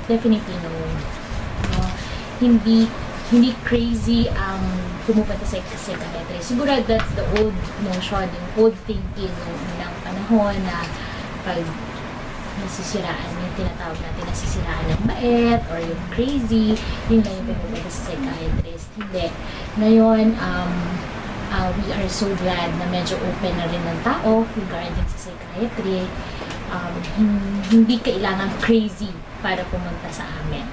Definitely no. Hindi crazy ang pumupunta sa psychiatrist. Siguro that's the old notion, yung old thinking ng unang panahon na pag nasisiraan, yung tinatawag natin nasisiraan ng bait or yung crazy, yun lang yung pumupunta sa psychiatrist. Hindi. Ngayon, we are so glad na medyo open na rin ng tao regarding sa psychiatry. Hindi kailangan crazy para pumunta sa amin.